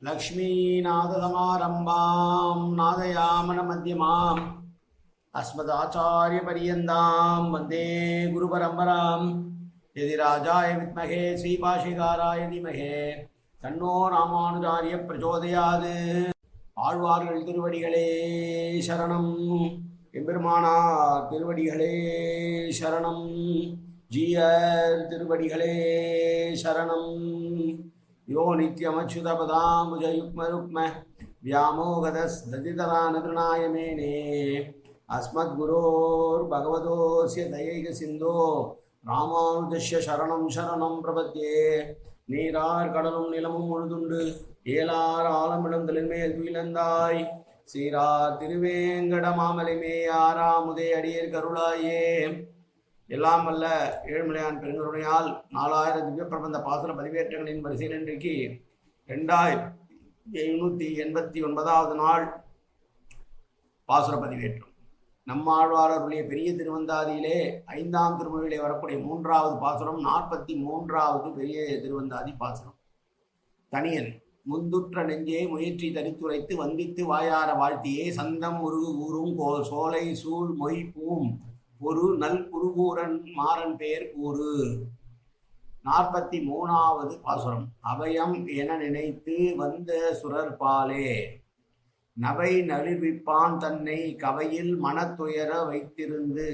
लक्ष्मीनाथसमारम्भां नादयामनमध्यमाम् अस्मदाचार्यपर्यन्तां वन्दे गुरुपरम्परां यदि राजाय विद्महे श्रीभाष्यकाराय धीमहि तन्नो रामानुजार्य प्रचोदयात् ஆழ்வார்கள் திருவடிகளே சரணம் எம்பெருமானார் திருவடிகளே சரணம் ஜீயர் திருவடிகளே சரணம் யோ நித்யமச்சுதபதாம்புஜயுக்மருக்ம व्यामोगदस्दतितरानतृणाय मेने अस्मद्गुरोर्भगवतोऽस्य दयैकसिन्धो रामानुजस्य शरणं शरणं प्रपद्ये நீரார் கடலும் நிலமும் முழுதுண்டு ஏலார் ஆலமிழந்தலின் மேல் துயிலந்தாய் சீரார் திருவேங்கட மாமலை மேயாராமுதே அடியேர் கருளாயே. எல்லாம் வல்ல ஏழுமலையான் பெருங்கருணையால் 4000 திவ்ய பிரபந்த பாசுர பதிவேற்றங்களின் வரிசையில் இன்றைக்கு 2789வது நாள் பாசுர பதிவேற்றம். நம்மாழ்வாரருடைய பெரிய திருவந்தாதியிலே 5ஆம் திருமொழியிலே வரக்கூடிய 3வது பாசுரம் 43வது பெரிய திருவந்தாதி பாசுரம். தனியன் முந்துற்ற நெஞ்சே முயற்றி தரித்துரைத்து வந்தித்து வாயார வாழ்த்தியே சந்தம் உருகு கூறும் சோலை சூழ் மொய் பூம் ஒரு நல் குருகூரன் மாறன் பெயர் கூறு. 43வது பாசுரம். அபயம் என நினைத்து வந்த சுரர்பாலே நவை நழுவிப்பான் தன்னை கவையில் மனத்துயர வைத்திருந்து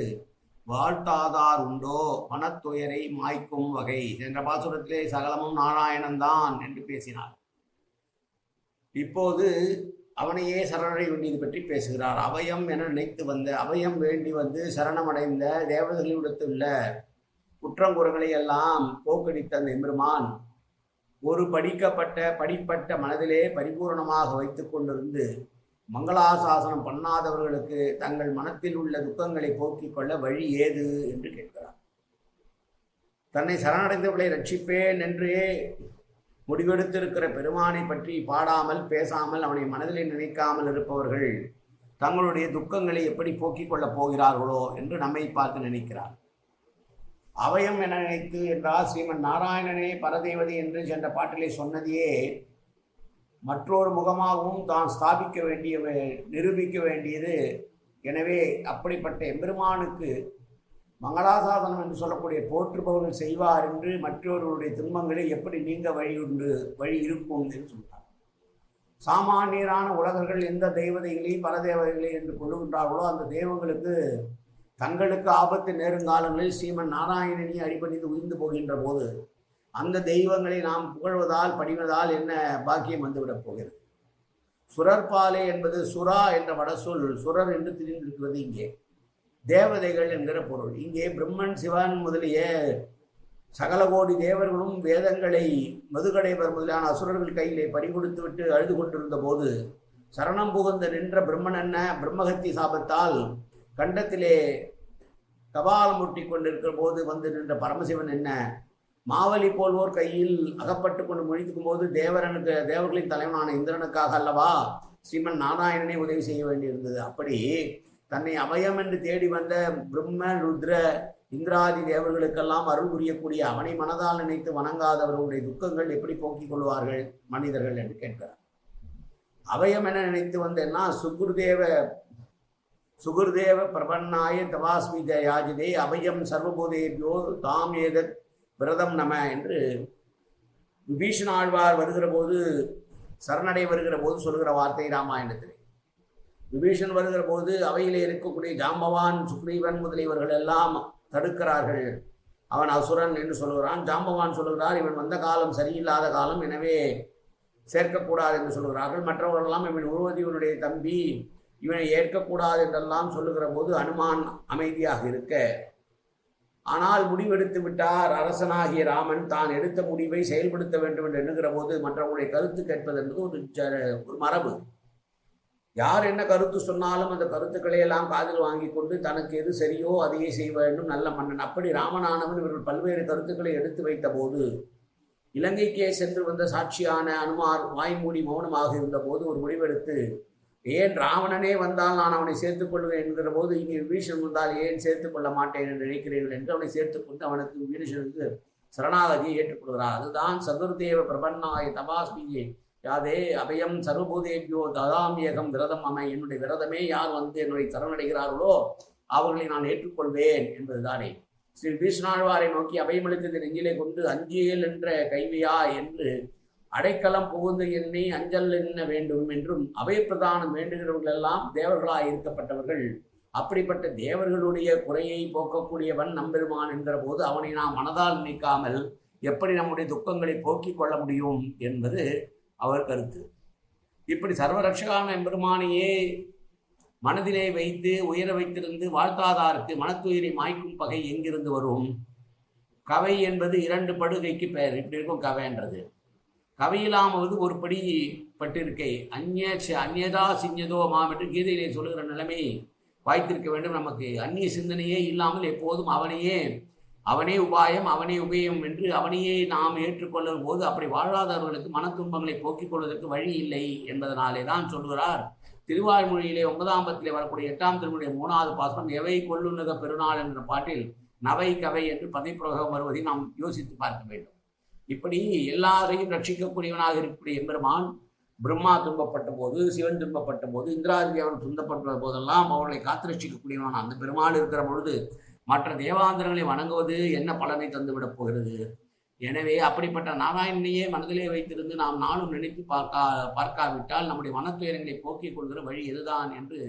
வாழ்த்தாதார் உண்டோ மனத்துயரை மாய்க்கும் வகை என்ற பாசுரத்திலே சகலமும் நாராயணன்தான் என்று பேசினார். இப்போது அவனையே சரணடை வேண்டியது பற்றி பேசுகிறார். அபயம் என நினைத்து வந்த, அபயம் வேண்டி வந்து சரணமடைந்த தேவதைகளிடத்துள்ள குற்றங்குறங்களை எல்லாம் போக்கடித்த அந்த எம்பெருமான் ஒரு படிப்பட்ட மனதிலே பரிபூர்ணமாக வைத்து கொண்டிருந்து மங்களாசாசனம் பண்ணாதவர்களுக்கு தங்கள் மனத்தில் உள்ள துக்கங்களை போக்கிக் கொள்ள வழி ஏது என்று கேட்கிறார். தன்னை சரணடைந்தவர்களை ரட்சிப்பேன் என்றே முடிவெடுத்திருக்கிற பெருமானை பற்றி பாடாமல் பேசாமல் அவனை மனதிலே நினைக்காமல் இருப்பவர்கள் தங்களுடைய துக்கங்களை எப்படி போக்கிக் கொள்ளப் போகிறார்களோ என்று நம்மை பார்த்து நினைக்கிறார். அவயம் என நினைத்து என்றால் ஸ்ரீமன் நாராயணனே பரதேவதி என்று சென்ற பாட்டிலே சொன்னதையே மற்றொரு முகமாகவும் தான் ஸ்தாபிக்க வேண்டிய நிரூபிக்க வேண்டியது. எனவே அப்படிப்பட்ட எம்பெருமானுக்கு மங்களாசாசனம் என்று சொல்லக்கூடிய போற்றுபவர்கள் செய்வார் என்று மற்றொருவருடைய துன்பங்களில் எப்படி நீங்க வழி இருக்கும் என்று சொன்னார். சாமானியரான உலகர்கள் எந்த தெய்வதைகளை பரதேவதைகளை என்று கொள்ளுகின்றார்களோ அந்த தெய்வங்களுக்கு தங்களுக்கு ஆபத்து நேருங்காலங்களில் ஸ்ரீமன் நாராயணனி அடிபணிந்து உயிர்ந்து போகின்ற போது அந்த தெய்வங்களை நாம் புகழ்வதால் படிவதால் என்ன பாக்கியம் வந்துவிடப் போகிறது. சுரர்பாலே என்பது சுரா என்ற வடசொல் சுரர் என்று தெரிந்திருக்கிறது. இங்கே தேவதைகள் என்கிற பொருள். இங்கே பிரம்மன் சிவன் முதலிய சகல கோடி தேவர்களும் வேதங்களை மதுகடைவர் முதலான அசுரர்கள் கையிலே பறிகொடுத்து விட்டு அழுது கொண்டிருந்த போது சரணம் புகுந்த நின்ற பிரம்மன் என்ன பிரம்மகத்தி சாபத்தால் கண்டத்திலே கபாலம் முட்டி கொண்டிருக்கிற போது வந்து நின்ற பரமசிவன் என்ன மாவலி போல்வோர் கையில் அகப்பட்டு கொண்டு முழிக்கும் போது தேவர்களின் தலைவனான இந்திரனுக்காக அல்லவா ஸ்ரீமன் நாராயணனை உதவி செய்ய வேண்டியிருந்தது. அப்படி தன்னை அபயம் என்று தேடி வந்த பிரம்ம ருத்ர இந்திராதி தேவர்களுக்கெல்லாம் அருள் புரியக்கூடிய அவனை மனதால் நினைத்து வணங்காதவர்களுடைய துக்கங்கள் எப்படி போக்கிக் கொள்வார்கள் மனிதர்கள் என்று கேட்கிறார். அபயம் என நினைத்து வந்தேன்னா சுகுர்தேவ பிரபன்னாய தவாஸ்மி யாஜிதே அபயம் சர்வபூதேபியோ தாம் ஏதத் விரதம் நம என்று விபீஷண ஆழ்வார் வருகிற போது சரணடை வருகிற போது சொல்கிற வார்த்தை ராமாயணத்திலே. விபீஷன் வருகிற போது அவையிலே இருக்கக்கூடிய ஜாம்பவான் சுக்ரீவன் முதலியவர்கள் எல்லாம் தடுக்கிறார்கள். அவன் அசுரன் என்று சொல்கிறான். ஜாம்பவான் சொல்கிறார் இவன் வந்த காலம் சரியில்லாத காலம், எனவே சேர்க்கக்கூடாது என்று சொல்கிறார்கள். மற்றவர்களெல்லாம் இவன் உருவதிவனுடைய தம்பி, இவனை ஏற்கக்கூடாது என்றெல்லாம் சொல்லுகிற போது அனுமான் அமைதியாக இருக்க, ஆனால் முடிவெடுத்து விட்டார் அரசனாகிய ராமன் தான் எடுத்த முடிவை செயல்படுத்த வேண்டும் என்று எண்ணுகிற போது மற்றவர்களுடைய கருத்து கேட்பது என்பது ஒரு மரபு. யார் என்ன கருத்து சொன்னாலும் அந்த கருத்துக்களை எல்லாம் காதில் வாங்கி கொண்டு தனக்கு எது சரியோ அதையே செய்ய வேண்டும் நல்ல மன்னன். அப்படி ராமனானவன் இவர்கள் பல்வேறு கருத்துக்களை எடுத்து வைத்த போது இலங்கைக்கே சென்று வந்த சாட்சியான அனுமார் வாய்மூடி மௌனமாக இருந்த போது ஒரு முடிவெடுத்து, ஏன் ராவணனே வந்தால் நான் அவனை சேர்த்துக் கொள்வேன் என்கிற போது இங்கே விபீஷன் வந்தால் ஏன் சேர்த்துக் கொள்ள மாட்டேன் என்று நினைக்கிறீர்கள் என்று அவனை சேர்த்துக்கொண்டு அவனுக்கு விபீஷனுக்கு சரணாகதியை ஏற்றுக்கொள்கிறார். அதுதான் சதுர்தேவ பிரபன்னாய தபாஸ்மியை யாதே அபயம் சர்வபூதேபியோ ததாம் ஏகம் விரதம் அமை, என்னுடைய விரதமே யார் என்னுடைய சரணடைகிறார்களோ அவர்களை நான் ஏற்றுக்கொள்வேன் என்பதுதானே. ஸ்ரீ பீஷ்ணாழ்வாரை நோக்கி அபயமளித்தது நெஞ்சிலே கொண்டு அஞ்சியல் என்ற கைவியா என்று அடைக்கலம் புகுந்து என்னை அஞ்சல் என்ன வேண்டும் என்றும் அபயப்பிரதானம் வேண்டுகிறவர்கள் எல்லாம் தேவர்களாய் இருக்கப்பட்டவர்கள். அப்படிப்பட்ட தேவர்களுடைய குறையை போக்கக்கூடியவன் நம்பெருமான் என்கிற போது அவனை நாம் மனதால் நினைக்காமல் எப்படி நம்முடைய துக்கங்களை போக்கிக் கொள்ள முடியும் என்பது அவர் கருத்து. இப்படி சர்வரட்சகான எம்பெருமானையே மனதிலே வைத்து உயர வைத்திருந்து வாழ்த்தாதாருக்கு மனத்துயிரை மாய்க்கும் பகை எங்கிருந்து வரும்? கவை என்பது 2 படுகைக்கு பெயர். இப்படி இருக்கும் கவைன்றது. கவையிலாமவது ஒரு படி பட்டிருக்கை. அந்நியதா சிஞ்சதோ மாம் என்று கீதையிலே சொல்லுகிற நிலைமை வாய்த்திருக்க வேண்டும். நமக்கு அந்நிய சிந்தனையே இல்லாமல் எப்போதும் அவனே உபாயம் அவனே உபயம் என்று அவனையே நாம் ஏற்றுக்கொள்ளும் போது அப்படி வாழாதவர்களுக்கு மன துன்பங்களை போக்கிக் கொள்வதற்கு வழி இல்லை என்பதனாலே தான் சொல்கிறார். திருவாய்மொழியிலே 9ஆம் பத்திலே வரக்கூடிய 8ஆம் திருமொழிய 3வது பாசனம் எவை கொள்ளுநக பெருநாள் என்ற பாட்டில் நவை கவை என்று பதைப்பிரயோகம் வருவதை நாம் யோசித்து பார்க்க வேண்டும். இப்படி எல்லாரையும் ரட்சிக்கக்கூடியவனாக இருக்கக்கூடிய எம்பெருமான் பிரம்மா துன்பப்பட்ட போது, சிவன் துன்பப்பட்ட போது, இந்திராதி தேவன் துன்பப்பட்ட போதெல்லாம் அவர்களை காத்து ரட்சிக்கக்கூடியவனான அந்த பெருமாள் இருக்கிற பொழுது மற்ற தேவாந்திரங்களை வணங்குவது என்ன பலனை தந்துவிடப் போகிறது? எனவே அப்படிப்பட்ட நாராயணனையே மனதிலே வைத்திருந்து நாம் நாளும் நினைத்து பார்க்காவிட்டால் நம்முடைய மனத்துயரங்களை போக்கிக் கொள்கிற வழி எதுதான் என்று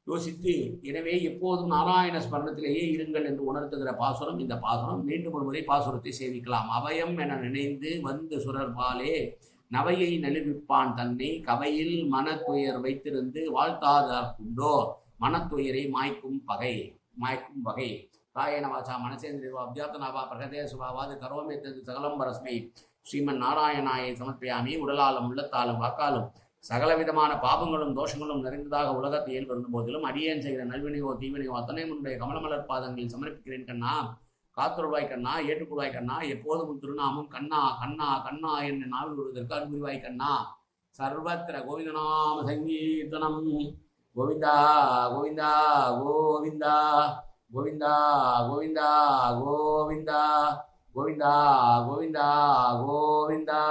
யோசித்து, எனவே எப்போதும் நாராயண ஸ்மரணத்திலேயே இருங்கள் என்று உணர்த்துகிற பாசுரம் இந்த பாசுரம். மீண்டும் ஒரு முறை பாசுரத்தை சேவிக்கலாம். அபயம் என நினைந்து வந்து சுரர்பாலே நவையை நழுவிப்பான் தன்னை கவையில் மனத்துயர் வைத்திருந்து வாழ்த்தாதார்க்குண்டோ மனத்துயரை மாய்க்கும் வகை. காயன வாசா மனசேந்திரிவா அபியார்த்தனாவா பிரகதே சுபாவாது கரோமே தது சகலம் பரஸ்மை ஸ்ரீமன் நாராயணாயை சமர்ப்பியாமி. உடலாலும் உள்ளத்தாலும் வாக்காலும் சகலவிதமான பாபங்களும் தோஷங்களும் நிறைந்ததாக உலகத்தை இயல்பு போதிலும் அடியேன் செய்கிற நல்வினையோ தீவினையோ அத்தனை முன்னுடைய கமலமலர் பாதங்களில் சமர்ப்பிக்கிறேன் கண்ணா. காத்துருவாய் கண்ணா, ஏற்றுக்கொள்வாய் கண்ணா. எப்போதும் திருநாமம் கண்ணா கண்ணா கண்ணா என்ன நாவில் வருவதற்கு அன்புரிவாய் கண்ணா. சர்வத்திர கோவிந்தநாம சங்கீர்த்தனம். கோவிந்தா கோவிந்தா கோவிந்தா கோவிந்தா கோவிந்தா கோவிந்தா கோவிந்தா கோவிந்தா கோவிந்தா.